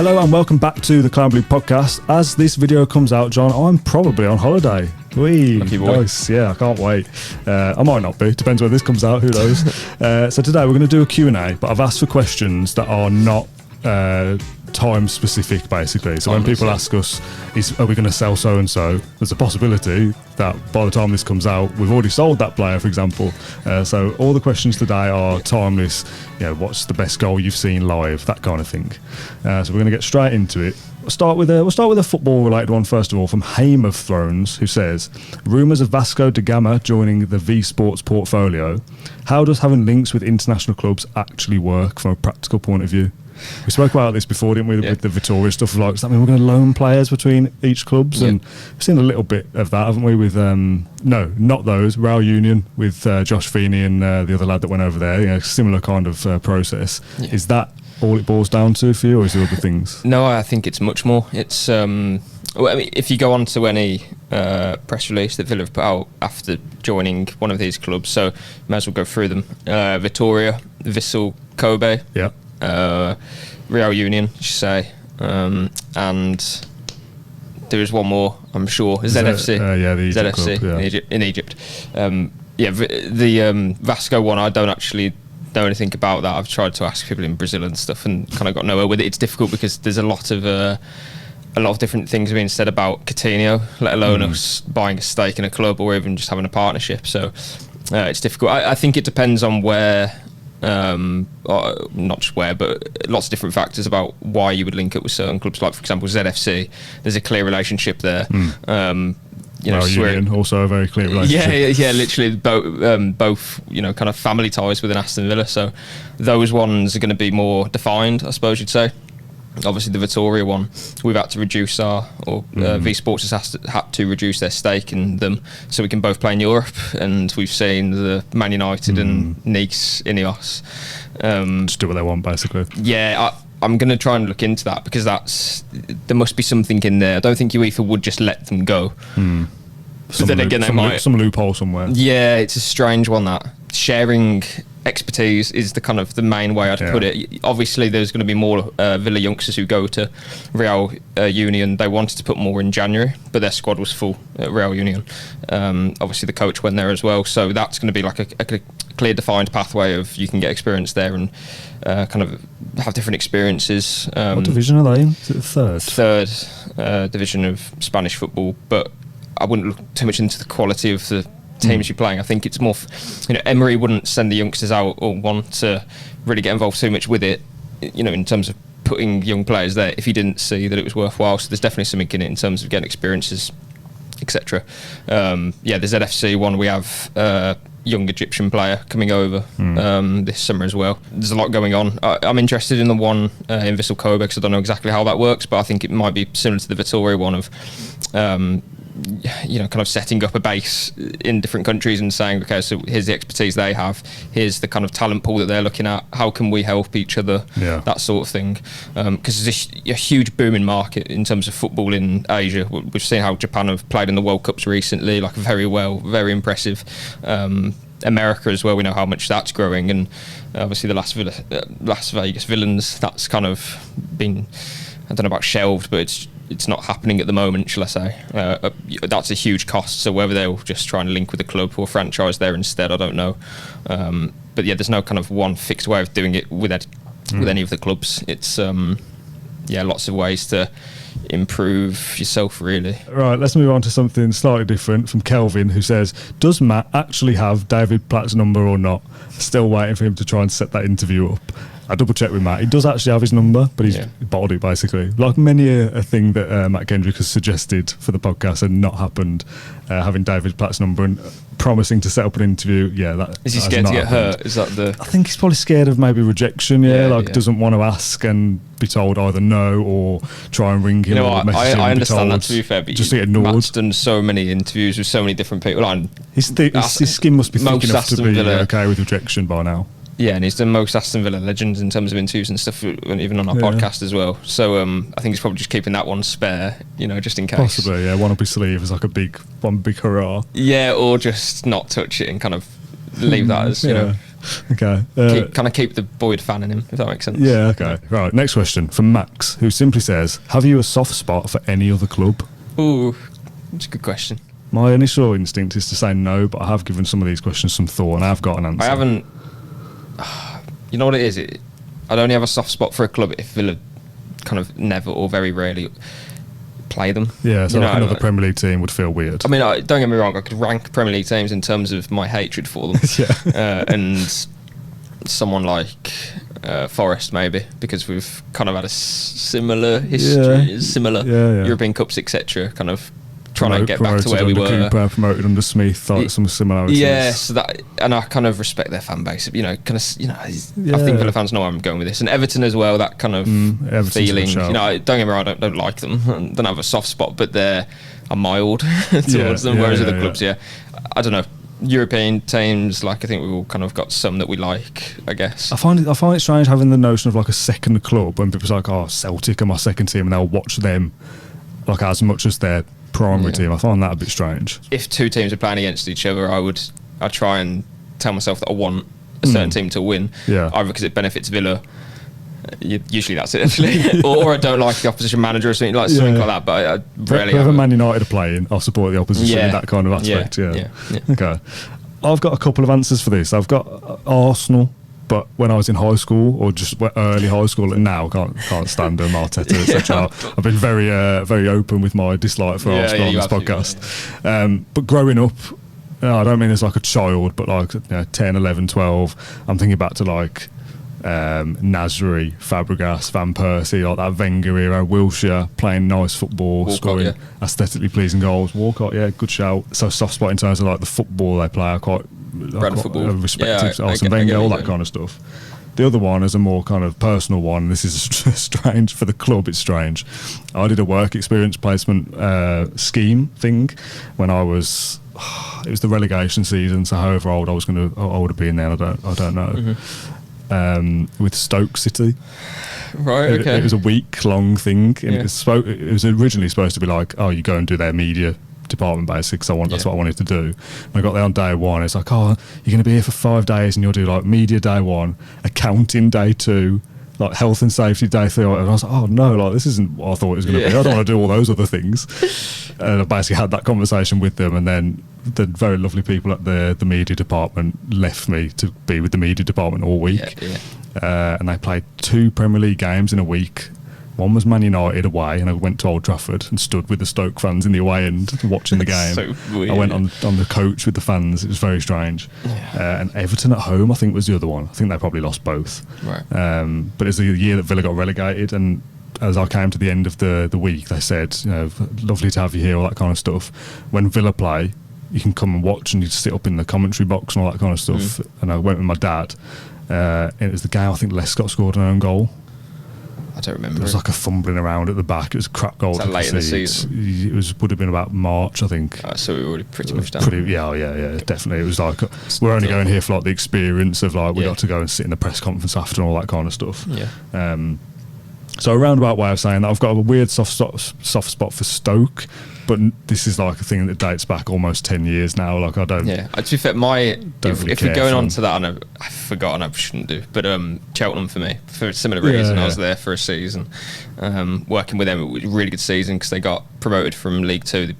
Hello and welcome back to the Clown Blue podcast. As this video comes out, John, I'm probably on holiday. Lucky boy. Nice. Yeah, I can't wait. I might not be. Depends when this comes out. Who knows? So today we're going to do a Q&A, but I've asked for questions that are not time specific, basically. So when people ask us, are we going to sell so-and-so, there's a possibility that by the time this comes out, we've already sold that player, for example. So all the questions today are timeless. You know, what's the best goal you've seen live, that kind of thing. So we're going to get straight into it. We'll start with a football-related one first of all, from Hame of Thrones, who says, rumours of Vasco da Gama joining the V Sports portfolio. How does having links with international clubs actually work from a practical point of view? We spoke about this before, didn't we, with the Vittoria stuff. Like, does that mean we're going to loan players between each clubs? Yeah. And we've seen a little bit of that, haven't we, with, no, not those, Real Union with Josh Feeney and the other lad that went over there, you know, similar kind of process. Yeah. Is that all it boils down to for you, or is there other things? No, I think it's much more. It's, well, I mean, if you go on to any press release that Villa have put out after joining one of these clubs, so may as well go through them. Vittoria, Vissel Kobe. Yeah. Real Union, you should say, and there is one more, I'm sure, ZFC. The Egypt ZFC club, in Egypt. The Vasco one, I don't actually know anything about that. I've tried to ask people in Brazil and stuff, and kind of got nowhere with it. It's difficult because there's a lot of different things being said about Coutinho, let alone us buying a stake in a club or even just having a partnership. So it's difficult. I think it depends on where. Not just where, but lots of different factors about why you would link it with certain clubs. Like, for example, ZFC, there's a clear relationship there. You know, Union, also a very clear relationship. Yeah, literally both, you know, kind of family ties within Aston Villa. So those ones are going to be more defined, I suppose you'd say. Obviously, the Vittoria one, we've had to reduce V Sports has had to reduce their stake in them so we can both play in Europe. And we've seen the Man United and Nice, Ineos. Just do what they want, basically. Yeah, I'm going to try and look into that because there must be something in there. I don't think UEFA would just let them go. But then again, some loophole somewhere. Yeah, it's a strange one, that. Sharing expertise is the main way I'd put it. Obviously, there's going to be more Villa youngsters who go to Real Union. They wanted to put more in January, but their squad was full at Real Union. Obviously, the coach went there as well, so that's going to be like a clear, defined pathway of you can get experience there and kind of have different experiences. What division are they in? Is it the third? Third division of Spanish football, but I wouldn't look too much into the quality of the teams you're playing. I think it's more, Emery wouldn't send the youngsters out or want to really get involved too much with it, in terms of putting young players there if he didn't see that it was worthwhile. So there's definitely something in it in terms of getting experiences, etc. The ZFC one, we have a young Egyptian player coming over this summer as well. There's a lot going on. I'm interested in the one in Vissel Kobe because I don't know exactly how that works, but I think it might be similar to the Vittoria one of kind of setting up a base in different countries and saying, okay, so here's the expertise they have, here's the kind of talent pool that they're looking at, how can we help each other, that sort of thing. Because there's a huge booming market in terms of football in Asia. We've seen how Japan have played in the World Cups recently, like very well, very impressive. America as well, we know how much that's growing, and obviously the Las Vegas Villains, that's kind of been, I don't know about shelved, but it's not happening at the moment, shall I say. That's a huge cost, so whether they'll just try and link with the club or franchise there instead, I don't know. But there's no kind of one fixed way of doing it with any of the clubs. It's lots of ways to improve yourself, really. Right, let's move on to something slightly different from Kelvin, who says, does Matt actually have David Platt's number or not? Still waiting for him to try and set that interview up. I double checked with Matt. He does actually have his number, but he's bottled it, basically. Like many a thing that Matt Kendrick has suggested for the podcast and not happened, having David Platt's number and promising to set up an interview. Is he scared to get hurt? Is that the... I think he's probably scared of maybe rejection, doesn't want to ask and be told either no or try and ring him or message him. I understand that, to be fair, but just get ignored. Matt's done so many interviews with so many different people. His skin must be thick enough to be okay with rejection by now. Yeah, and he's done most Aston Villa legends in terms of interviews and stuff, even on our podcast as well. So I think he's probably just keeping that one spare, just in case. Possibly, one up his sleeve as like one big hurrah. Yeah, or just not touch it and kind of leave that as, Okay. Keep the Boyd fan in him, if that makes sense. Yeah, okay. Right, next question from Max, who simply says, have you a soft spot for any other club? Ooh, that's a good question. My initial instinct is to say no, but I have given some of these questions some thought, and I've got an answer. I haven't... You know what it is? I'd only have a soft spot for a club if Villa kind of never or very rarely play them. Yeah, so like another Premier League team would feel weird. I mean, don't get me wrong, I could rank Premier League teams in terms of my hatred for them. And someone like Forest, maybe, because we've kind of had a similar history, European Cups, etc., kind of trying to get back to where we were. Cooper, promoted under Smith, some similarities. Yeah, so that, and I kind of respect their fan base. I think Villa fans know where I'm going with this, and Everton as well. That kind of feeling. Don't get me wrong, I don't like them. I don't have a soft spot, but I'm mild towards them. Whereas other clubs, I don't know. European teams, like I think we've all kind of got some that we like, I guess. I find it strange having the notion of like a second club when people's like, oh, Celtic are my second team, and they'll watch them like as much as their primary team. I find that a bit strange. If two teams are playing against each other, I'd try and tell myself that I want a certain team to win. Yeah. Either because it benefits Villa. Usually that's it, actually. or I don't like the opposition manager or something like that. But I rarely. Whoever Man United are playing, I'll support the opposition in that kind of aspect. Yeah. Okay. I've got a couple of answers for this. I've got Arsenal. But when I was in high school, or just early high school, and now can't stand them, Arteta, etc. I've been very very open with my dislike for Arsenal on this podcast. But growing up, I don't mean as like a child, but like 10, 11, 12, I'm thinking back to like Nasri, Fabregas, Van Persie, like that Wenger era, Wilshere, playing nice football, scoring aesthetically pleasing goals. Walcott, good shout. So soft spot in terms of like the football they play. I quite respect Arsene Wenger, all that kind of stuff. The other one is a more kind of personal one. This is strange for the club. It's strange. I did a work experience placement scheme thing when I was. It was the relegation season, so however old I would have been then, I don't know. Mm-hmm. With Stoke City. Right, okay. It was a week-long thing. And it was originally supposed to be like, oh, you go and do their media department basically, because that's what I wanted to do. And I got there on day one. It's like, oh, you're going to be here for 5 days and you'll do like media day one, accounting day two, like health and safety day three. And I was like, oh no, like this isn't what I thought it was going to be. I don't want to do all those other things. And I basically had that conversation with them, and then the very lovely people at the media department left me to be with the media department all week. And they played 2 Premier League games in a week. One was Man United away, and I went to Old Trafford and stood with the Stoke fans in the away end watching the game. So weird. I went on the coach with the fans. It was very strange. And Everton at home, I think, was the other one. I think they probably lost both. Right. But it was the year that Villa got relegated, and as I came to the end of the week, they said, lovely to have you here, all that kind of stuff. When Villa play, you can come and watch, and you sit up in the commentary box and all that kind of stuff. And I went with my dad. And it was the game, I think Lescott scored an own goal. I don't remember. There was like a fumbling around at the back. It was a crap goal. Was that late in the season? It would have been about March, I think. So we were already pretty much done. Yeah, definitely. It was like, we're only going here for like the experience of like, we got to go and sit in the press conference after and all that kind of stuff. Yeah. So a roundabout way of saying that, I've got a weird soft spot for Stoke, but this is like a thing that dates back almost 10 years now. Like I don't. Yeah. To be fair, if we're going on to that, and I've forgotten, I shouldn't do, but Cheltenham for me, for a similar reason. I was there for a season, working with them. It was a really good season because they got promoted from League Two.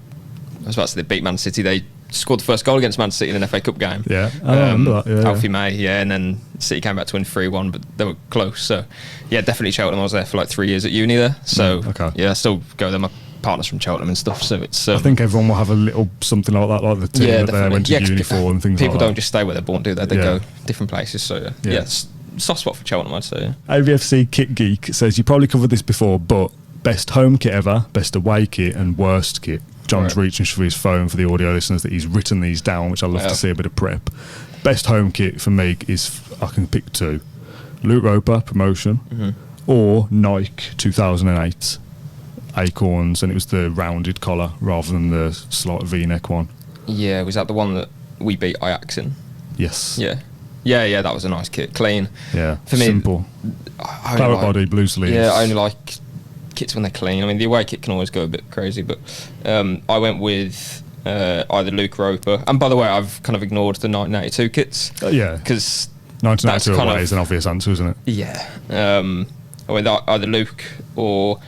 I was about to say they beat Man City. They scored the first goal against Man City in an FA Cup game. Yeah, I remember that. Alfie May, and then City came back to win 3-1, but they were close. So, definitely Cheltenham. I was there for like 3 years at uni there. So, I still go there. My partners from Cheltenham and stuff. So it's. I think everyone will have a little something like that, like the team that they went to uni for and things like that. People don't just stay where they're born, do they? They go different places. So, soft spot for Cheltenham, I'd say. AVFC Kit Geek says, you probably covered this before, but best home kit ever, best away kit, and worst kit. John's reaching for his phone for the audio listeners that he's written these down, which I love to see a bit of prep. Best home kit for me is, I can pick 2. Luke Roper, promotion, or Nike 2008 Acorns, and it was the rounded collar rather than the slight V-neck one. Yeah, was that the one that we beat Ajax in? Yes. Yeah, that was a nice kit. Clean. Yeah, for me, simple. Claret body, blue sleeves. Yeah, I only like kits when they're clean. I mean, the away kit can always go a bit crazy, but I went with either Luke Roper, and by the way, I've kind of ignored the 1982 kits. Yeah, because 1992 away is an obvious answer, isn't it? Yeah. I went either Luke or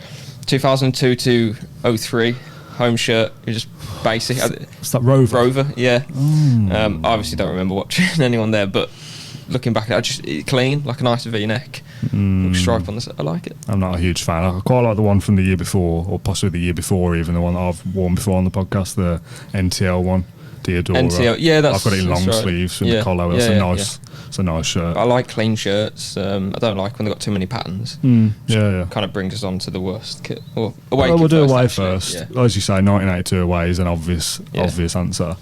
2002 to 03 home shirt. It was just basic. It's that Rover. Rover, yeah. I obviously don't remember watching anyone there, but looking back at it, it's clean, like a nice V-neck. Stripe on the side. I like it. I'm not a huge fan. I quite like the one from the year before, or possibly the year before, even the one that I've worn before on the podcast, the NTL one. Diodora. NTL, yeah, that's. I've got it in long sleeves with the collar. It's a nice shirt. I like clean shirts. I don't like when they've got too many patterns. Kind of brings us on to the worst kit. Or away we'll do away actually. first. Yeah. As you say, 1982 away is an obvious answer.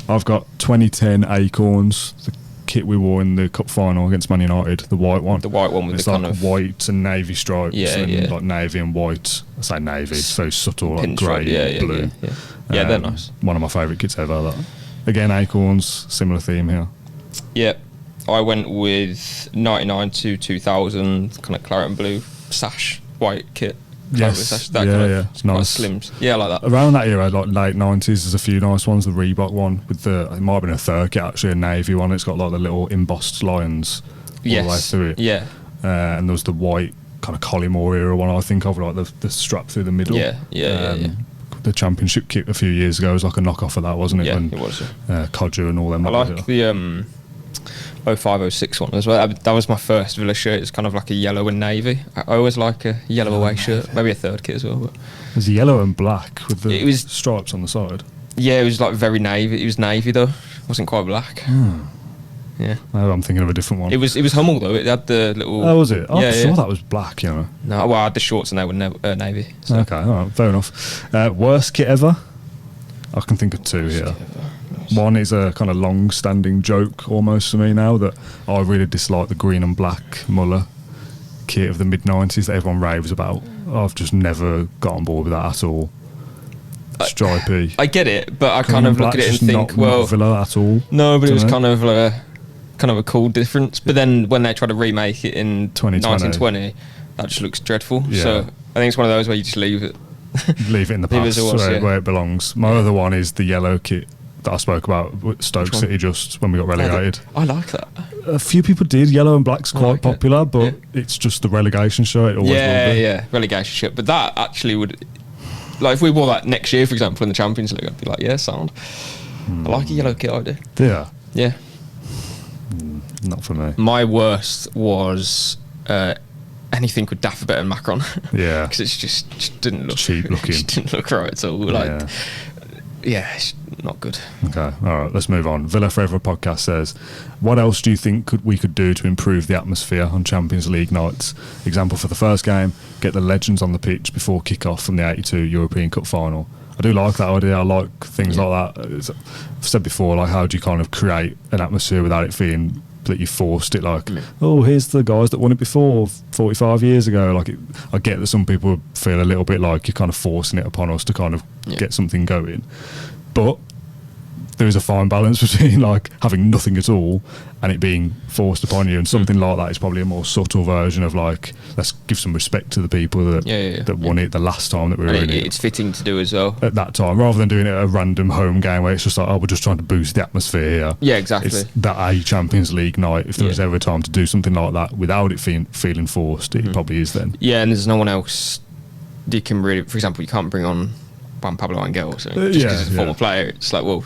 I've got 2010 Acorns, the kit we wore in the cup final against Man United, the white one. The white one with it's the like kind of white and navy stripes, like navy and white. I say navy, it's very subtle, like grey, blue. Yeah, they're nice. One of my favourite kits ever. That. Again, Acorns, similar theme here. Yeah, I went with 99 to 2000, kind of claret and blue sash white kit. Yes, sash, it's nice. Slim. Yeah, I like that. Around that era, like late 90s, there's a few nice ones. The Reebok one with it might have been a third kit, actually, a navy one. It's got like the little embossed lions all the way through it. Yeah. And there was the white kind of Collymore era one, I think of, like the strap through the middle. Yeah. The championship kit a few years ago was like a knockoff of that, wasn't it? Yeah, it was. Codger and all them. I like the 05-06 one as well. That was my first Villa shirt. It's kind of like a yellow and navy. I always like a yellow away shirt. Maybe a third kit as well. But it was yellow and black with the stripes on the side. Yeah, it was like very navy. It was navy though. It wasn't quite black. Yeah. Oh, I'm thinking of a different one. It was Hummel though. It had the little. Oh, was it? I'm sure that was black. You know. No, well, I had the shorts and they were navy. So. Okay, all right, fair enough. Worst kit ever? I can think of two here. One is a kind of long-standing joke almost for me now that I really dislike the green and black Muller kit of the mid-90s that everyone raves about. I've just never got on board with that at all. Stripy. I get it, but I kind of look at it and think, not Villa at all. No, but it was kind of a cool difference. But then when they try to remake it in 1920, that just looks dreadful. Yeah. So I think it's one of those where you just leave it. Leave it in the past where it belongs. My other one is the yellow kit that I spoke about with Stoke City just when we got relegated. I like that. A few people did. Yellow and black's quite popular, but it's just the relegation shirt. It always will be. Relegation shirt. But that actually would, like, if we wore that next year, for example, in the Champions League, I'd be like, sound. I like a yellow kit idea. Yeah. Not for me. My worst was anything with Dafabet and Macron. Yeah. Because it just didn't look cheap looking. It didn't look right at all. It's not good. Okay, all right, let's move on. Villa Forever podcast says, what else do you think we could do to improve the atmosphere on Champions League nights? Example for the first game, get the legends on the pitch before kick-off from the 82 European Cup final. I do like that idea. I like things like that. I've said before, like, how do you kind of create an atmosphere without it feeling that you forced it, like, here's the guys that won it before 45 years ago. Like, I get that some people feel a little bit like you're kind of forcing it upon us to kind of get something going, but there is a fine balance between like having nothing at all and it being forced upon you, and something like that is probably a more subtle version of like, let's give some respect to the people that won it the last time that we were in it. It's fitting to do as well at that time, rather than doing it at a random home game where it's just like, we're just trying to boost the atmosphere here. Yeah, exactly. It's that Champions League night. If there was ever a time to do something like that without it feeling forced, it probably is then. Yeah, and there's no one else you can really, for example, you can't bring on Juan Pablo Angel or something just because he's a former player. It's like, well,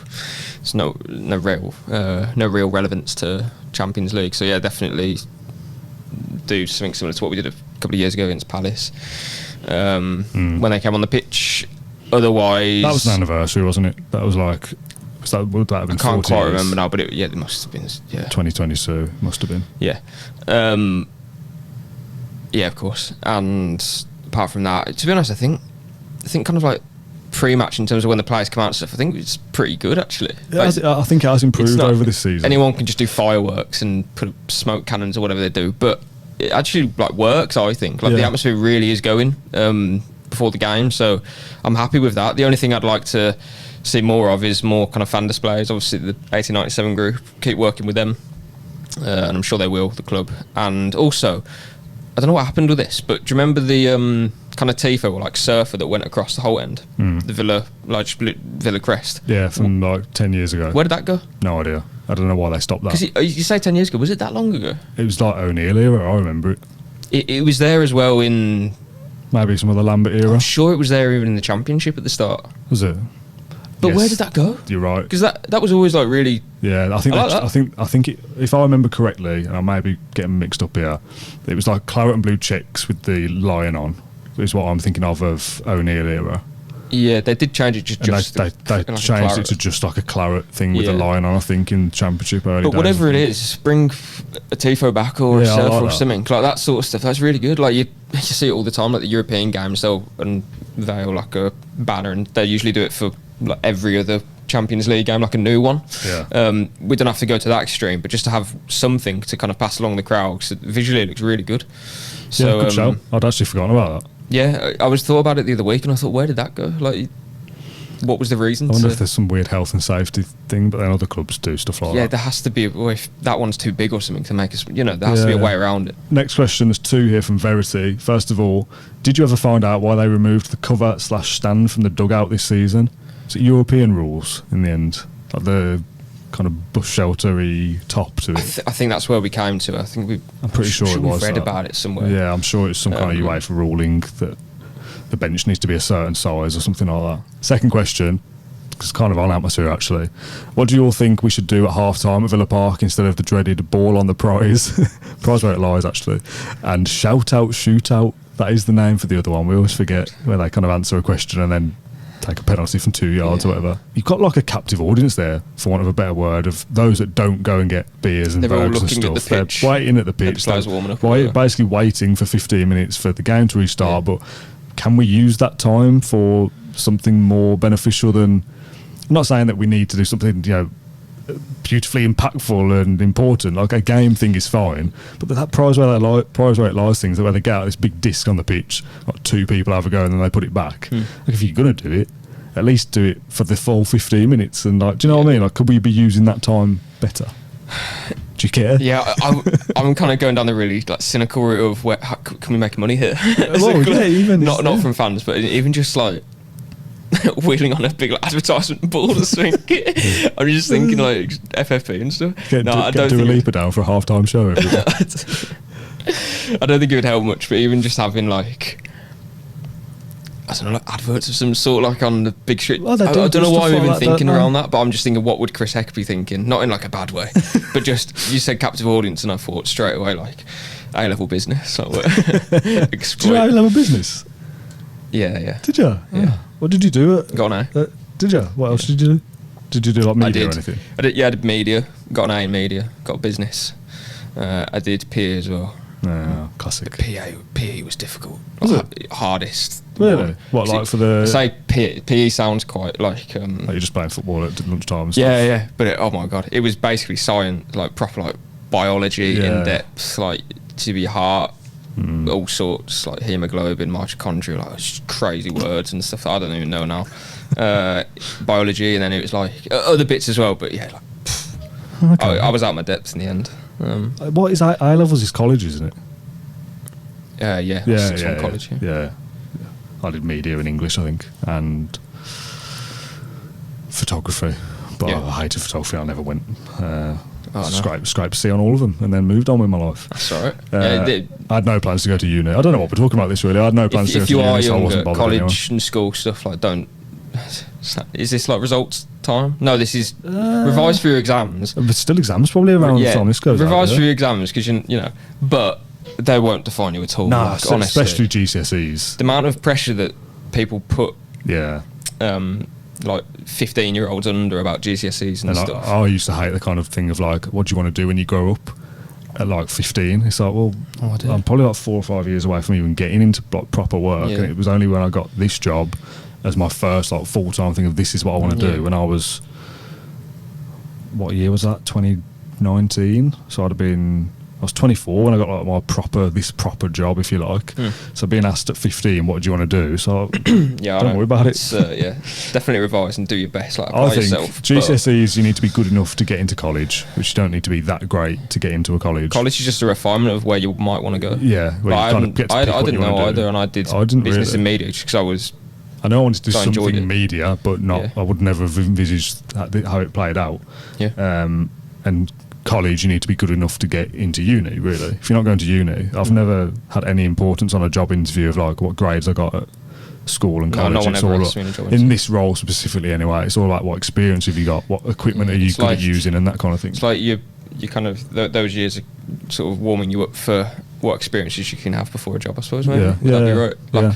it's no real relevance to Champions League. So yeah, definitely do something similar to what we did a couple of years ago against Palace when they came on the pitch. Otherwise, that was an anniversary, wasn't it? That was like, would that have been? I can't quite remember now, but it must have been 2022 must have been. Yeah, of course. And apart from that, to be honest, I think kind of like pre-match in terms of when the players come out and stuff, I think it's pretty good actually. I think it has improved over this season. Anyone can just do fireworks and put smoke cannons or whatever they do, but it actually like works. I think the atmosphere really is going before the game, so I'm happy with that. The only thing I'd like to see more of is more kind of fan displays. Obviously, the 1897 group, keep working with them, and I'm sure they will. The club, and also, I don't know what happened with this, but do you remember the kind of tifo or like surfer that went across the whole end, the Villa crest? Yeah, from like 10 years ago. Where did that go? No idea. I don't know why they stopped that. Because you say 10 years ago, was it that long ago? It was like O'Neill era, I remember it. It was there as well in... Maybe some of the Lambert era. I'm sure it was there even in the Championship at the start. Was it? But Yes. where did that go? You're right. Because that was always like really... Yeah, I think I like that. I think if I remember correctly, and I may be getting mixed up here, it was like claret and blue checks with the lion on. Is what I'm thinking of O'Neill era. Yeah, they did change it to And just... they like a changed claret. it to just like a claret thing with a Yeah. lion on, I think, in Championship early But days. whatever it is, bring a tifo back or a Yeah, I surf like or that. something like that sort of stuff. That's really good. Like you see it all the time, like the European games. They'll like a banner, and they usually do it for like every other Champions League game, like a new one. Yeah. We don't have to go to that extreme, but just to have something to kind of pass along the crowd, because visually it looks really good. So Yeah, good show. I'd actually forgotten about that. yeah, I was thought about it the other week, and I thought, where did that go? Like, what was the reason? I wonder to- if there's some weird health and safety thing, but then other clubs do stuff like yeah, that. there has to be. Well, if that one's too big or something to make us, there has to be a Yeah. way around it. Next question, there's two here from Verity. First of all, did you ever find out why they removed the cover/stand from the dugout this season? Is it European rules in the end? Like the kind of bush sheltery top to it? I think that's where we came to. I think I'm pretty sure it we've was read that. about it somewhere. Yeah, I'm sure it's some kind of Um, UEFA ruling that the bench needs to be a certain size or something like that. Second question, it's kind of on atmosphere actually. What do you all think we should do at half time at Villa Park instead of the dreaded ball on the prize? Prize where it lies actually. And shout out, shoot out. That is the name for the other one. We always forget where they kind of answer a question and then take a penalty from 2 yards or whatever. You've got like a captive audience there, for want of a better word, of those that don't go and get beers and They're all burgers and looking at stuff. the pitch. They're waiting at the The pitch. players warming up. Basically waiting for 15 minutes for the game to restart. Yeah. But can we use that time for something more beneficial than... I'm not saying that we need to do something, beautifully impactful and important. Like a game thing is fine, but that prize where it lies things, where they get out this big disc on the pitch, like two people have a go and then they put it back. Like if you're gonna do it, at least do it for the full 15 minutes. And like, do you know what I mean? Like, could we be using that time better? Do you care? Yeah, I'm kind of going down the really like cynical route of how can we make money here? Well, yeah, even not from fans, but even just like wheeling on a big like, advertisement board or something. I'm just thinking like FFP and stuff. Get Dua Lipa down for a half-time show. Every week. I don't think it would help much, but even just having like, I don't know, like adverts of some sort, like on the big street. Well, they I do don't know why I'm stuff even like that, thinking don't they? around that, but I'm just thinking, what would Chris Heck be thinking? Not in like a bad way, but just, you said captive audience, and I thought straight away like A-level business. Like, Did you exploit. know A-level business? Yeah. Did you? Yeah. What did you do? Got an A. Did you? What else did you do? Did you do like media I or did. anything? I did media. Got an A in media. Got business. I did PE as well. No, classic. PE was difficult. Was Hardest. Really? What, like for the... I say PE sounds quite like... Like you're just playing football at lunchtime and stuff? yeah. But oh my God. It was basically science, like proper like biology Yeah. in depth, like to your heart, all sorts, like hemoglobin, mitochondria, like just crazy words and stuff that I don't even know now. Biology, and then it was like other bits as well, but yeah, like, Okay. I was out my depths in the end. What is I-levels is college, isn't it? Yeah, sixth form college. Yeah. I did media and English, I think, and photography. But Yeah. I hated photography. I never went. No. Scraped C on all of them, and then moved on with my life. That's all right. I had no plans to go to uni. I don't know what we're talking about this really. I had no plans to go If to you uni, are so I younger, wasn't bothered college anyway. and school stuff, like don't. Is this like results time? No, this is revise for your exams. But still exams probably around the time this goes out, revise yeah? for your exams because you know, but they won't define you at all. No, like, honestly, especially GCSEs. the amount of pressure that people put, Yeah. like 15-year-olds under about GCSEs and And stuff. I used to hate the kind of thing of like, what do you want to do when you grow up? At like 15, it's like, well, I did. I'm probably like 4 or 5 years away from even getting into like proper work. Yeah. And it was only when I got this job as my first like full-time thing of this is what I want to Yeah. do. When I was, what year was that? 2019. So I was 24 when I got like my proper job, if you like. So being asked at 15, what do you want to do? So Yeah, don't worry about it. Yeah, definitely revise and do your best. Like I apply think yourself. GCSEs, you need to be good enough to get into college, which you don't need to be that great to get into a college. College is just a refinement of where you might want to go. Yeah, where Like, you kind of get to pick I what didn't you wanna know do. either, and I did didn't business really. and media just because I know I wanted to do I enjoyed something it. media, but not. Yeah. I would never have envisaged how it played out. Yeah. and college, you need to be good enough to get into uni, really. If you're not going to uni, I've never had any importance on a job interview of like what grades I got at school and college. No one it's ever all asks me in a job in this role specifically anyway, it's all about what experience have you got, what equipment are you good at using, and that kind of thing. It's like you kind of those years are sort of warming you up for what experiences you can have before a job, I suppose. Maybe. Would that be right? Like,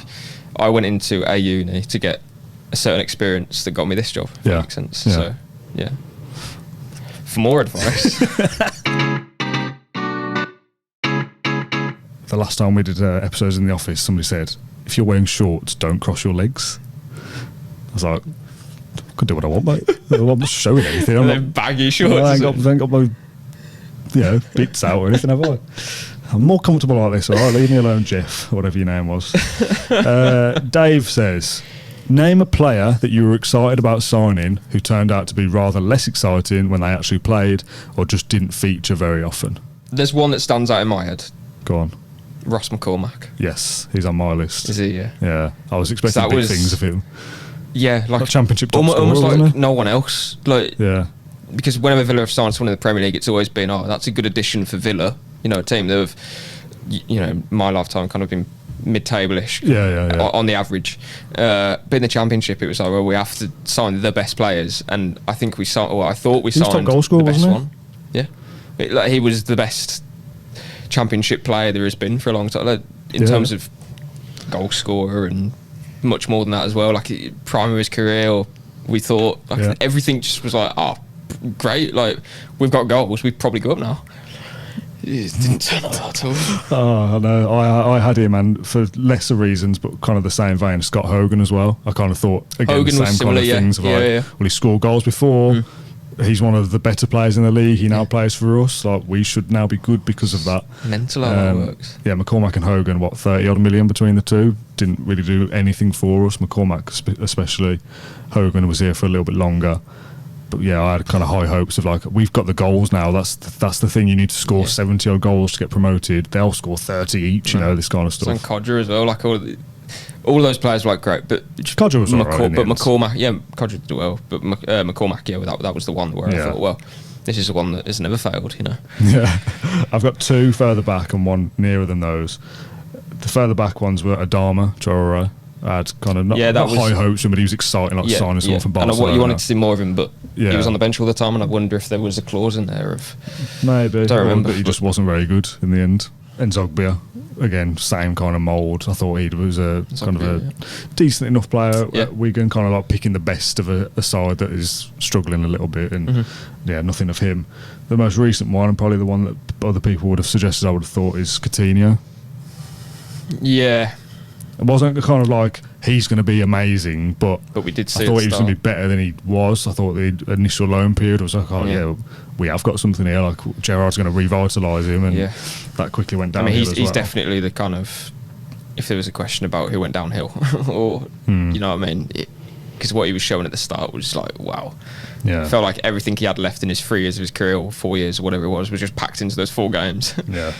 I went into a uni to get a certain experience that got me this job. If that makes sense. So yeah. For more advice. The last time we did episodes in the office, somebody said, if you're wearing shorts, don't cross your legs. I was like, I can do what I want, mate. I'm not showing anything. I'm not baggy shorts. I ain't got my bits out or anything, have I? I'm more comfortable like this. All right, leave me alone, Jeff, or whatever your name was. Dave says, name a player that you were excited about signing who turned out to be rather less exciting when they actually played or just didn't feature very often. There's one that stands out in my head. Go on. Ross McCormack. Yes, he's on my list. Is he? Yeah. Yeah, I was expecting big things of him. Yeah, like championship top scorer, almost like wasn't no one else. Like, yeah, because whenever Villa have signed someone in the Premier League, it's always been, that's a good addition for Villa. You know, a team that have, my lifetime kind of been mid-table-ish. On the average. But in the Championship, it was like, well, we have to sign the best players, and I think we signed. Well, I thought we signed top goal scorer, the best wasn't he? Yeah, he was the best Championship player there has been for a long time. Like, in terms of goal scorer and much more than that as well. Like, prime of his career, or we thought everything just was like, great. Like, we've got goals. We'd probably go up now. It didn't turn out that at all. Oh, no. I had him, and for lesser reasons, but kind of the same vein, Scott Hogan as well. I kind of thought, again, Hogan the same similar, kind of things. Well, he scored goals before. He's one of the better players in the league. He now plays for us. Like, we should now be good because of that. Mental how that works. Yeah, McCormack and Hogan, 30-odd million between the two. Didn't really do anything for us. McCormack especially. Hogan was here for a little bit longer. But yeah, I had kind of high hopes of, like, we've got the goals now. That's the thing. You need to score 70-odd goals to get promoted. They'll score 30 each, this kind of stuff. And Codger as well. Like, all those players were like great, but Codger was alright. But McCormack, Codger did well. But McCormack, that was the one where I thought, well, this is the one that has never failed, Yeah, I've got two further back and one nearer than those. The further back ones were Adama Traore. I had kind of not high hopes, but he was exciting, like signing someone from Barcelona. And you wanted to see more of him, but he was on the bench all the time, and I wonder if there was a clause in there of maybe. Don't remember, but he just wasn't very good in the end. And Zogbia, again, same kind of mould. I thought he was a decent enough player at Wigan, kind of like picking the best of a side that is struggling a little bit, and nothing of him. The most recent one, and probably the one that other people would have suggested, I would have thought, is Coutinho. Yeah. It wasn't kind of like he's going to be amazing, but we did see I thought he was going to be better than he was. I thought the initial loan period was like, we have got something here. Like, Gerrard's going to revitalise him, and that quickly went downhill. I mean, he's definitely the kind of, if there was a question about who went downhill, or you know what I mean, because what he was showing at the start was like, wow. Yeah, it felt like everything he had left in his 3 years of his career, or 4 years, or whatever it was just packed into those 4 games. Yeah.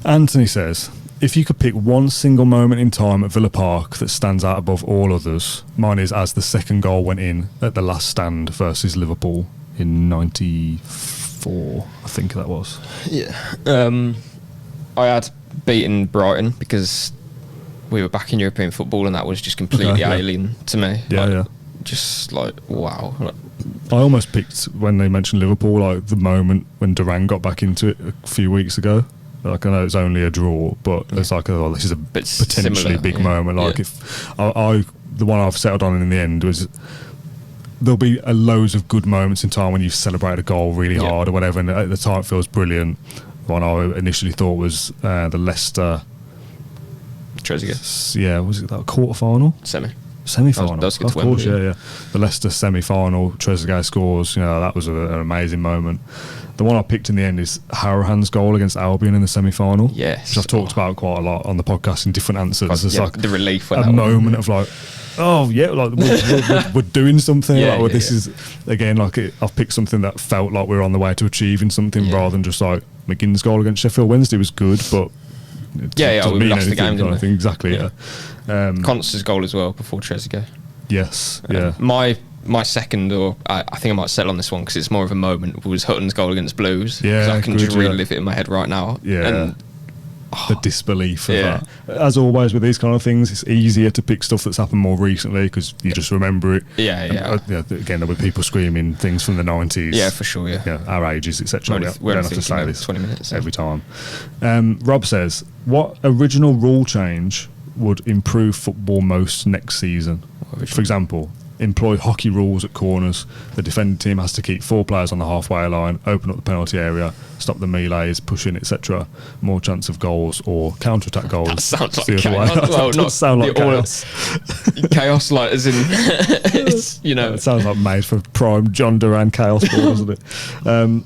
Anthony says, if you could pick one single moment in time at Villa Park that stands out above all others, mine is as the second goal went in at the last stand versus Liverpool in '94, I think that was. Yeah. I had beaten Brighton because we were back in European football, and that was just completely alien to me. Yeah, Just like, wow. I almost picked, when they mentioned Liverpool, like the moment when Duran got back into it a few weeks ago. Like, I know it's only a draw, but it's like, this is a potentially similar, big moment. Like, if the one I've settled on in the end was, there'll be loads of good moments in time when you've celebrated a goal really hard or whatever, and at the time it feels brilliant. The one I initially thought was the Leicester Trezeguet. Yeah, was it that quarter-final? Semi-final. That was of course, yeah. The Leicester semi-final, Trezeguet scores. That was an amazing moment. The one I picked in the end is Harahan's goal against Albion in the semi-final. Yes, which I've talked about quite a lot on the podcast in different answers. It's like the relief when a moment of like, we're doing something. This is again like I've picked something that felt like we were on the way to achieving something rather than just like McGinn's goal against Sheffield Wednesday was good, but we lost the game, didn't we? Exactly. Yeah. Const's goal as well before Trezeguet. Yes. My my second, or I think I might settle on this one because it's more of a moment, was Hutton's goal against Blues. Yeah, I can just relive it in my head right now. Yeah. And, the disbelief of that. As always with these kind of things, it's easier to pick stuff that's happened more recently because you just remember it. Yeah. Again, there were people screaming things from the 90s. Yeah, for sure, yeah. Our ages, etc. We don't have to say this 20 minutes every time. Rob says, what original rule change would improve football most next season? For example, employ hockey rules at corners. The defending team has to keep 4 players on the halfway line, open up the penalty area, stop the melees, pushing, etc. More chance of goals or counter-attack goals. That sounds like the chaos. Well, that does sound like chaos. Chaos, like, as in, it's, you know. It sounds like made for prime John Duran chaos ball, doesn't it?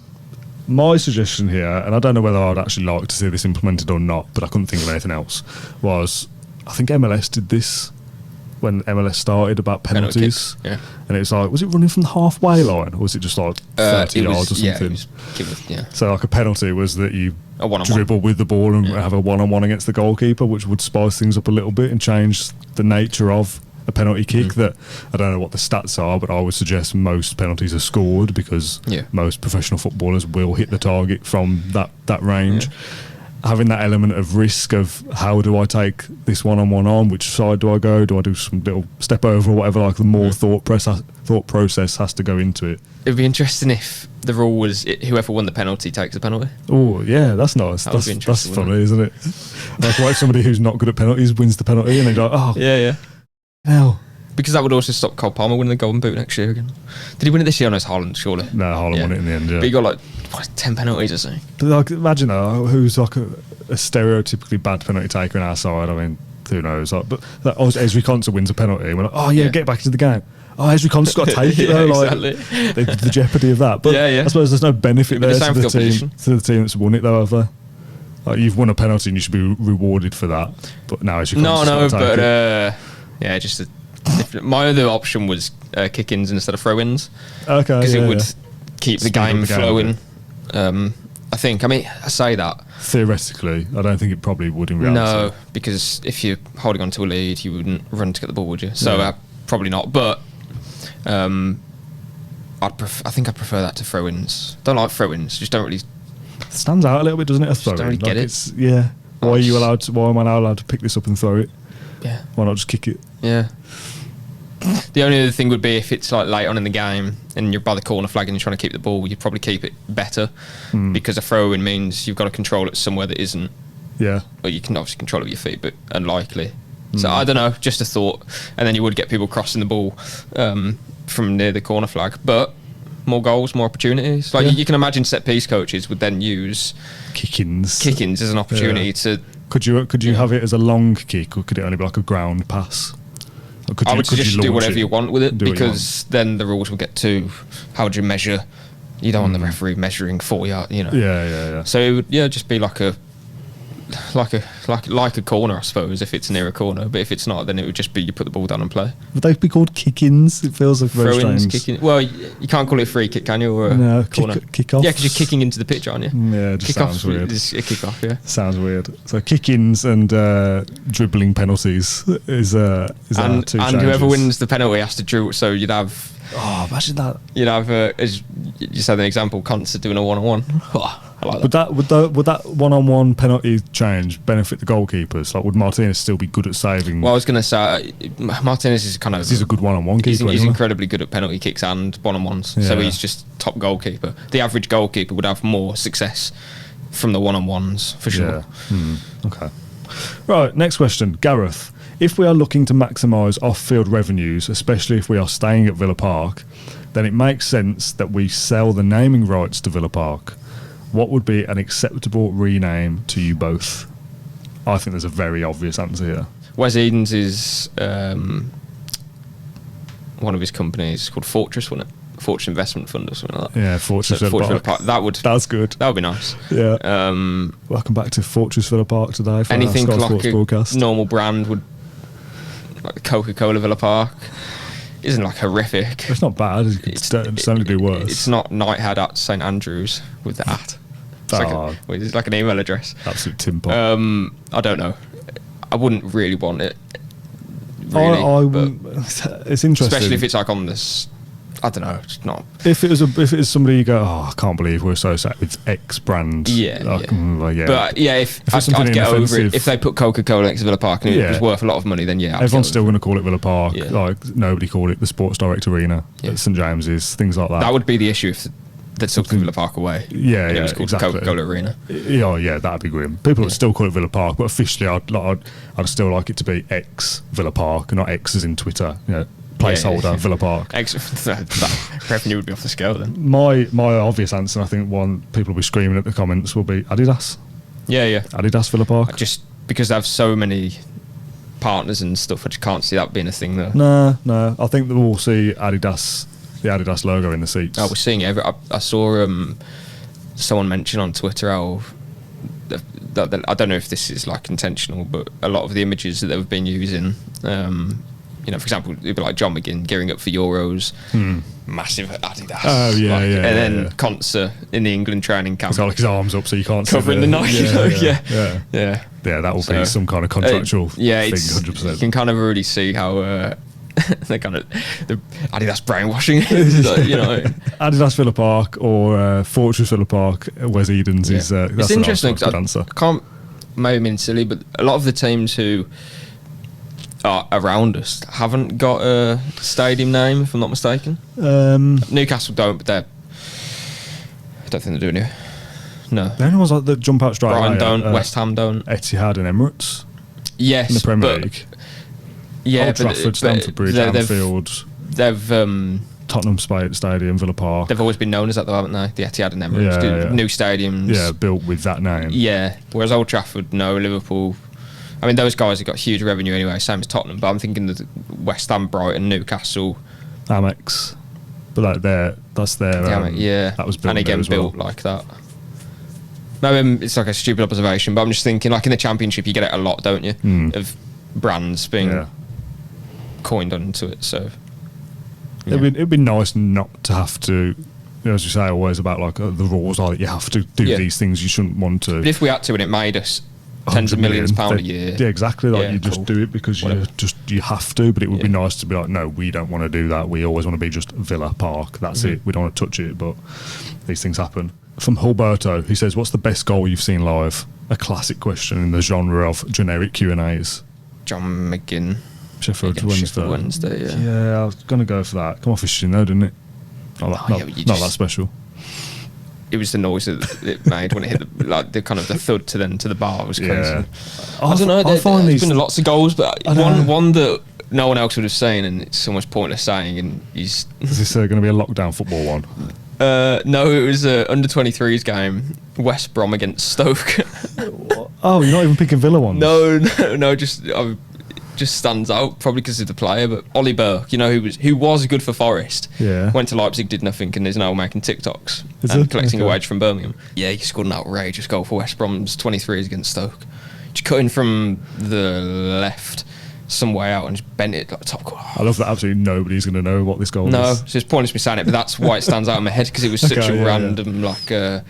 My suggestion here, and I don't know whether I'd actually like to see this implemented or not, but I couldn't think of anything else, was, I think MLS did this when MLS started, about penalties. Yeah. And it was like, was it running from the halfway line, or was it just like 30 yards or something? So like a penalty was that you dribble with the ball and have a one-on-one against the goalkeeper, which would spice things up a little bit and change the nature of a penalty kick. That I don't know what the stats are, but I would suggest most penalties are scored because most professional footballers will hit the target from that range. Having that element of risk of how do I take this one-on-one on, which side do I go, do I do some little step over or whatever, like the more thought process has to go into it. It'd be interesting if the rule was whoever won the penalty takes the penalty. Oh yeah, that's nice. That's funny, isn't it? Like, what if somebody who's not good at penalties wins the penalty and they're like, oh yeah hell. Because that would also stop Cole Palmer winning the Golden Boot next year again. Did he win it this year? No, it's Haaland, surely. No, Haaland won it in the end, yeah. But he got like 10 penalties or something. But like, imagine who's like a stereotypically bad penalty taker in our side. I mean, who knows? Like, but like, Ezri Konsa wins a penalty. We're like, oh yeah, get back into the game. Oh, Ezri Konsa's got to take it though. Like, exactly. the jeopardy of that. But I suppose there's no benefit there to the team that's won it though, have there? Like, you've won a penalty and you should be rewarded for that. But now Ezri Konsa's got to take it. Just my other option was kick-ins instead of throw-ins. Okay, because it would keep the game flowing. I think. I mean, I say that theoretically. I don't think it probably would in reality. No, because if you're holding on to a lead, you wouldn't run to get the ball, would you? So probably not. But I think I prefer that to throw-ins. Don't like throw-ins. Just don't really. It stands out a little bit, doesn't it? A throw-in. Don't really get it. Why are you allowed to? Why am I now allowed to pick this up and throw it? Yeah. Why not just kick it? Yeah. The only other thing would be if it's like late on in the game and you're by the corner flag and you're trying to keep the ball, you'd probably keep it better because a throw-in means you've got to control it somewhere that isn't. Yeah. Well, you can obviously control it with your feet, but unlikely. So I don't know, just a thought. And then you would get people crossing the ball from near the corner flag, but more goals, more opportunities. Like you can imagine set-piece coaches would then use kick-ins as an opportunity to. Could you have it as a long kick, or could it only be like a ground pass? I would suggest do whatever you want with it, because then the rules will get to how do you measure. You don't want the referee measuring 4 yards, you know. Yeah. So it would just be like a corner, I suppose, if it's near a corner. But if it's not, then it would just be you put the ball down and play. Would they be called kick-ins? It feels like very strange. Kick-in. Well, you can't call it a free kick, can you? Or a corner. Kick-off. Yeah, because you're kicking into the pitch, aren't you? Yeah, it just sounds weird. It's a kick-off, yeah. Sounds weird. So kick-ins and dribbling penalties is two changes. And whoever wins the penalty has to dribble. So you'd have. Oh, imagine that. You'd have, as you said, an example, Conser doing a one-on-one. I like that. Would that one-on-one penalty change benefit the goalkeepers? Like, would Martinez still be good at saving? Well, I was going to say Martinez is kind of. He's a good one-on-one keeper. He's incredibly good at penalty kicks and one-on-ones. Yeah. So he's just top goalkeeper. The average goalkeeper would have more success from the one-on-ones for sure. Yeah. Okay. Right. Next question, Gareth. If we are looking to maximise off-field revenues, especially if we are staying at Villa Park, then it makes sense that we sell the naming rights to Villa Park. What would be an acceptable rename to you both? I think there's a very obvious answer here. Wes Edens is one of his companies called Fortress, wasn't it? Fortress Investment Fund or something like that. Yeah, Fortress Villa Park. That's good. That would be nice. Yeah. Welcome back to Fortress Villa Park today for anything our Sky like Sports a broadcast. Normal brand would, like Coca-Cola Villa Park, isn't like horrific. It's not bad. It could certainly be worse. It's not Nighthead at St Andrews with the at. It's like an email address. Absolute timber. I don't know. I wouldn't really want it. Really, it's interesting, especially if it's like on this I don't know. It's not. If it was somebody you go, I can't believe we're associated with X brand. Yeah. Yeah. But yeah, if I'd get over it if they put Coca-Cola next to Villa Park and it was worth a lot of money, then yeah. Everyone's still going to call it Villa Park. Yeah. Like nobody called it the Sports Direct Arena at St James's, things like that. That would be the issue if they took Villa Park away. Yeah, it was called exactly. Coca-Cola Arena. Yeah, that'd be grim. People would still call it Villa Park, but officially, I'd still like it to be X Villa Park, not X as in Twitter. Placeholder Villa Park. That revenue would be off the scale then. My obvious answer, I think one people will be screaming at the comments, will be Adidas. Yeah. Adidas Villa Park. Just because they have so many partners and stuff, I just can't see that being a thing though. No. I think that we'll see the Adidas logo in the seats. Oh, we're seeing it. I saw someone mention on Twitter how I don't know if this is like intentional, but a lot of the images that they've been using. For example, it'd be like John McGinn gearing up for Euros, massive Adidas. Oh, yeah. And then Conser in the England training camp. He's got like his arms up so you can't covering see the Nike logo. Yeah, that will be some kind of contractual thing, 100%. You can kind of already see how the Adidas brainwashing is. Adidas Villa Park or Fortress Villa Park, Wes Edens is that's it's interesting. Good answer. I can't, maybe mean silly, but a lot of the teams who are around us haven't got a stadium name, if I'm not mistaken. Newcastle don't, but I don't think they're doing it. No. The only ones like that jump out straight away. Brighton don't, West Ham don't. Etihad and Emirates. Yes, in the Premier League. Yeah, Old Trafford, Stamford Bridge, Anfield. They've Tottenham Stadium, Villa Park. They've always been known as that, though, haven't they? The Etihad and Emirates, new stadiums. Yeah, built with that name. Yeah, whereas Old Trafford, no, Liverpool. I mean, those guys have got huge revenue anyway, same as Tottenham. But I'm thinking that West Ham, Brighton, Newcastle, Amex, but that's their. That was built. And again, built like that. Maybe it's like a stupid observation, but I'm just thinking, like in the Championship, you get it a lot, don't you? Of brands being coined onto it. So it'd be nice not to have to. As you say, always about like the rules are that you have to do these things you shouldn't want to. But if we had to, and it made us tens of millions of pounds a year. Yeah, exactly. Like you just do it because you have to. But it would be nice to be like, no, we don't want to do that. We always want to be just Villa Park. That's it. We don't want to touch it. But these things happen. From Hulberto, he says, "What's the best goal you've seen live?" A classic question in the genre of generic Q&As. John McGinn. Sheffield Wednesday. Yeah, I was gonna go for that. Come off fishing though, didn't it? Not that special. It was the noise that it made when it hit the kind of the thud to the bar was crazy. Yeah. I don't know. There's been lots of goals, but one that no one else would have seen, and it's almost pointless saying. And is this going to be a lockdown football one? No, it was under 23s game, West Brom against Stoke. Oh, you're not even picking Villa ones? No, just stands out probably because of the player. But Ollie Burke, who was good for Forest, went to Leipzig, did nothing, and is now making TikToks and collecting a wage from Birmingham. Yeah, he scored an outrageous goal for West Brom's 23s against Stoke. Just cut in from the left some way out and just bent it like top corner. I love that absolutely nobody's going to know what this goal is. No, so it's pointless me saying it, but that's why it stands out in my head, because it was such a random The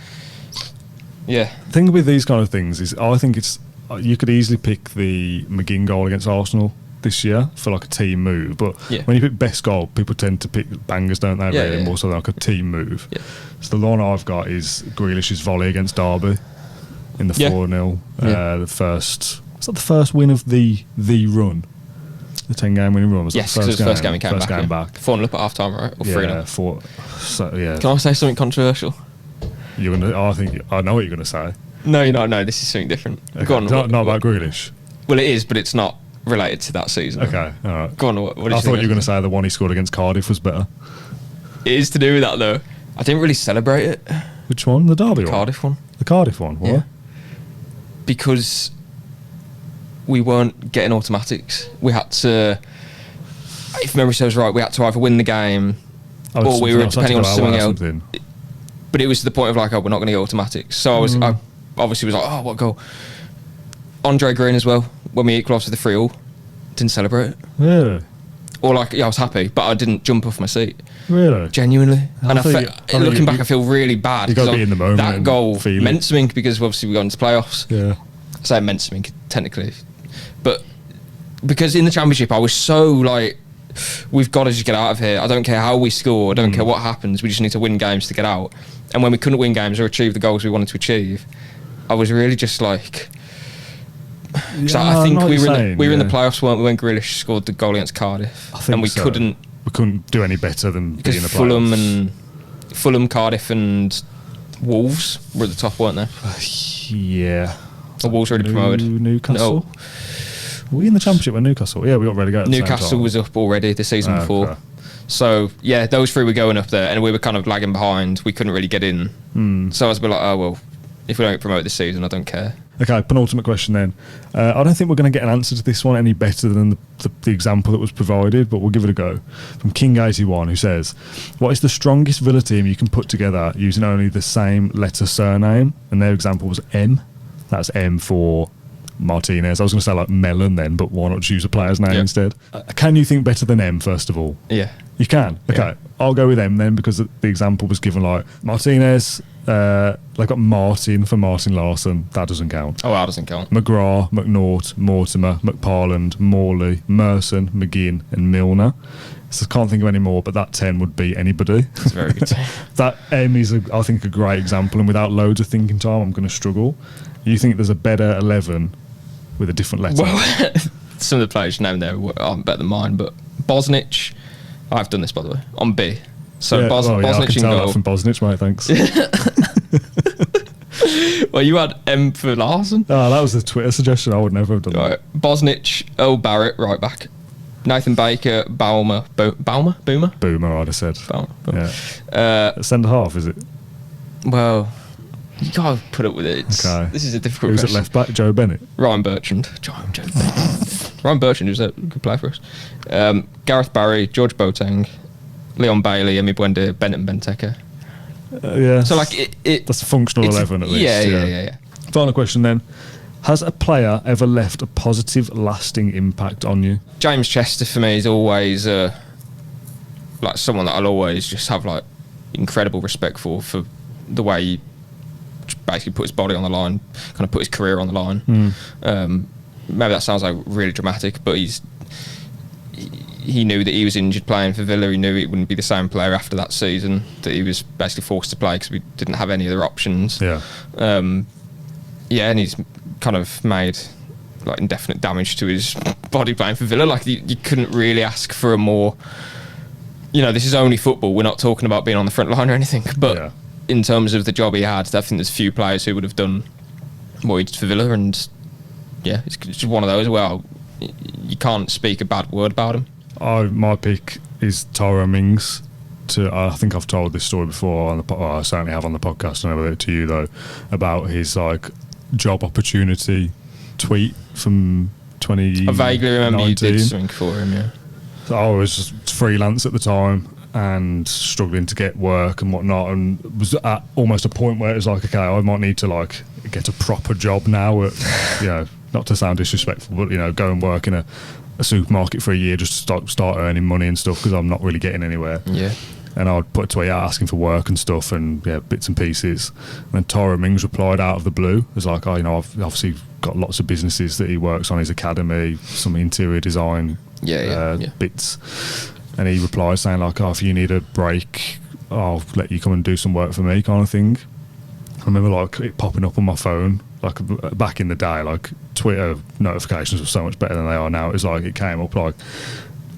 thing with these kind of things is I think it's you could easily pick the McGinn goal against Arsenal this year for like a team move, but when you pick best goal, people tend to pick bangers, don't they? Really, more so like a team move. So the one I've got is Grealish's volley against Derby in the 4-0. Is that the first win of the run? The 10-game winning run? Was yes, because it was the first game he came back. 4-0 up at half-time, right? Or 3-0? Can I say something controversial? I think I know what you're going to say. No, you're not. No, this is something different. Okay. Go on. Not about Grealish. Well, it is, but it's not related to that season. Okay, all right. Go on. What I thought you were going to say the one he scored against Cardiff was better. It is to do with that, though. I didn't really celebrate it. Which one? The Derby one? Cardiff one. The Cardiff one? Why? Yeah. Because we weren't getting automatics. We had to, if memory serves right, we had to either win the game or we were depending on something else. But it was to the point of like, we're not going to get automatics. So I obviously was like, what goal? Andre Green as well, when we equalised with the 3-3, didn't celebrate it. Really? Or like, I was happy, but I didn't jump off my seat. Really? Genuinely. And looking back, I feel really bad. You got to be in the moment. That goal meant something because obviously we got into playoffs. Yeah. I say it meant something, technically. But because in the Championship, I was so like, we've got to just get out of here. I don't care how we score. I don't care what happens. We just need to win games to get out. And when we couldn't win games or achieve the goals we wanted to achieve, I was really just like... So I think we were in the playoffs, weren't we, when Grealish scored the goal against Cardiff, and we couldn't do any better than being in the playoffs. Fulham, Cardiff, and Wolves were at the top, weren't they? Yeah. Or Wolves already promoted. Newcastle. No. Were we in the Championship with Newcastle? Yeah, we got relegated. Newcastle was up already the season before. Okay. So yeah, those three were going up there, and we were kind of lagging behind. We couldn't really get in. So I was a bit like, oh well, if we don't get promoted this season, I don't care. Okay, penultimate question then. I don't think we're going to get an answer to this one any better than the example that was provided, but we'll give it a go. From King81, who says, what is the strongest Villa team you can put together using only the same letter surname? And their example was M. That's M for Martinez. I was going to say like Melon then, but why not choose a player's name instead? Can you think better than M, first of all? Yeah. You can? Okay. Yeah. I'll go with M then, because the example was given like Martinez... they've got Martin for Martin Larsson. That doesn't count. Oh, that doesn't count. McGrath, McNaught, Mortimer, McParland, Morley, Merson, McGinn and Milner. So I can't think of any more, but that 10 would be anybody. It's a very good team. That M is, I think, a great example, and without loads of thinking time, I'm going to struggle. You think there's a better 11 with a different letter? Well, some of the players named there aren't better than mine, but Bosnich, I've done this, by the way, on B. So yeah, Bosnich I can in tell goal. That from Bosnich, mate, thanks. Well, you had M for Larson. Oh, that was a Twitter suggestion. I would never have done that. Bosnich, Barrett, right back. Nathan Baker, Boomer, I'd have said. Boomer. Yeah. Centre half, is it? Well, you can't put up with it. Okay. This is a difficult Who's question. at left back? Joe Bennett? Ryan Bertrand. Ryan Bertrand was a good player for us. Gareth Barry, George Boateng, Leon Bailey, Emi Buendia, Bennett and Benteke. Yeah. So like that's a functional 11 at least. Yeah. Final question then. Has a player ever left a positive, lasting impact on you? James Chester for me is always like someone that I'll always just have like incredible respect for the way he basically put his body on the line, kind of put his career on the line. Maybe that sounds like really dramatic, but he knew that he was injured playing for Villa. He knew it wouldn't be the same player after that season, that he was basically forced to play because we didn't have any other options. Yeah. And he's kind of made like indefinite damage to his body playing for Villa. Like you couldn't really ask for a more, this is only football. We're not talking about being on the front line or anything. But in terms of the job he had, I think there's few players who would have done what he did for Villa. And yeah, it's just one of those where you can't speak a bad word about him. My pick is Tyrone Mings. I think I've told this story before I certainly have on the podcast. I know it to you though, about his like job opportunity tweet from 2019. I vaguely remember you did something for him. Yeah. So I was just freelance at the time and struggling to get work and whatnot, and was at almost a point where it was like, okay, I might need to like get a proper job now. At, not to sound disrespectful, but go and work in a supermarket for a year just to start earning money and stuff, because I'm not really getting anywhere. Yeah. And I'd put a tweet out asking for work and stuff and bits and pieces. And then Tyrone Mings replied out of the blue. It was like, I've obviously got lots of businesses that he works on, his academy, some interior design bits. And he replied saying like, if you need a break, I'll let you come and do some work for me, kind of thing. I remember like it popping up on my phone. Like back in the day, like Twitter notifications were so much better than they are now. It was like it came up like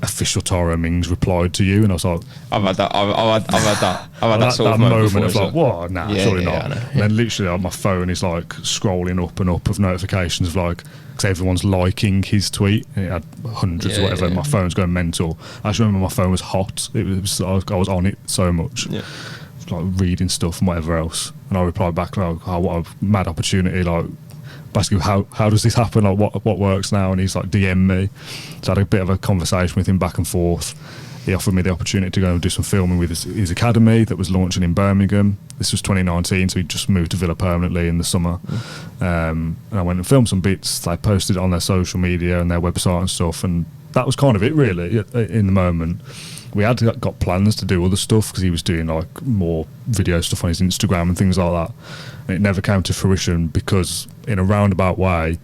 official Tyrone Mings replied to you, and I was like, I've had that. I've had that sort of moment before, of like, what? Nah, surely not. And then literally my phone is like scrolling up and up of notifications of like, because everyone's liking his tweet, and it had hundreds or whatever. And my phone's going mental. I just remember my phone was hot. I was on it so much. Yeah. Like reading stuff and whatever else, and I replied back like, what a mad opportunity, like basically how does this happen, like what works now? And he's like DM me, so I had a bit of a conversation with him back and forth. He offered me the opportunity to go and do some filming with his academy that was launching in Birmingham. This was 2019, so he just moved to Villa permanently in the summer. And I went and filmed some bits. They posted it on their social media and their website and stuff, and that was kind of it really in the moment. We had got plans to do other stuff because he was doing like more video stuff on his Instagram and things like that, and it never came to fruition because in a roundabout way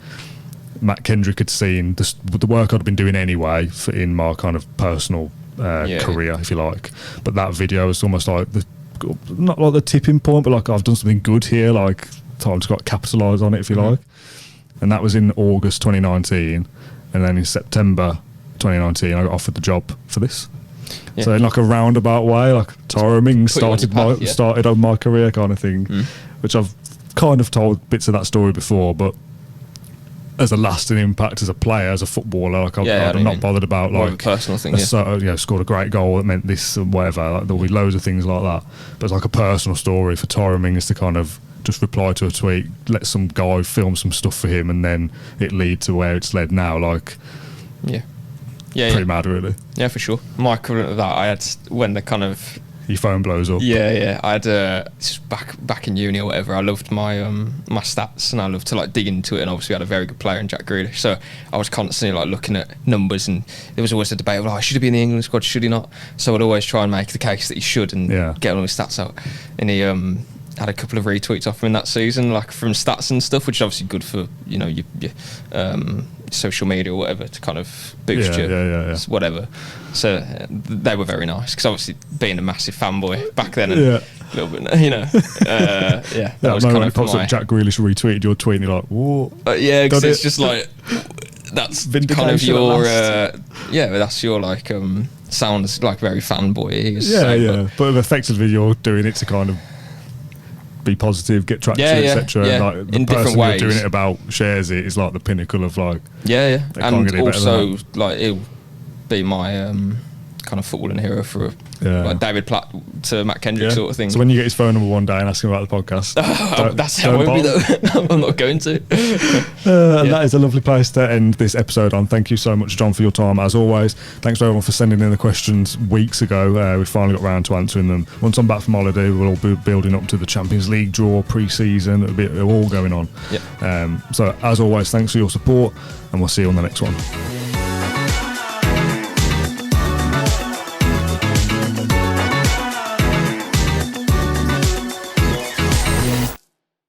Matt Kendrick had seen the work I'd been doing anyway in my kind of personal career, if you like. But that video was almost like not like the tipping point, but like I've done something good here, like time to capitalise on it, if you like. And that was in August 2019, and then in September 2019 I got offered the job for this. So in like a roundabout way, like Tyrone Mings started on my career kind of thing, which I've kind of told bits of that story before, but as a lasting impact as a player, as a footballer, like I'm not bothered about like a personal thing. Scored a great goal that meant this and whatever. Like, there'll be loads of things like that, but it's like a personal story for Tyrone Mings to kind of just reply to a tweet, let some guy film some stuff for him, and then it lead to where it's led now. Like, pretty mad, really. Yeah, for sure. My equivalent of that, I had when the kind of your phone blows up. I had just back in uni or whatever. I loved my my stats, and I loved to like dig into it. And obviously, we had a very good player in Jack Grealish, so I was constantly like looking at numbers, and there was always a debate of, should he be in the England squad? Should he not? So I'd always try and make the case that he should, and get all his stats out. And he had a couple of retweets off him in that season, like from stats and stuff, which is obviously good for your social media or whatever to kind of boost whatever. So they were very nice, because obviously being a massive fanboy back then, and a little bit, that was kind of pops up. Jack Grealish retweeted your tweet, and you're like, whoa, because it's just like that's kind of your that's your like sounds like very fanboy. But effectively you're doing it to kind of be positive, get traction, etc. Like the in person different ways. You're doing it about shares it is like the pinnacle of like and also like it'll be my kind of footballing hero for like David Platt to Matt Kendrick sort of thing. So when you get his phone number one day and ask him about the podcast, that's how I won't be though. I'm not going to. And that is a lovely place to end this episode on. Thank you so much, John, for your time as always. Thanks to everyone for sending in the questions weeks ago. We finally got round to answering them. Once I'm back from holiday, we'll all be building up to the Champions League draw, pre-season. It'll be all going on. So as always, thanks for your support, and we'll see you on the next one.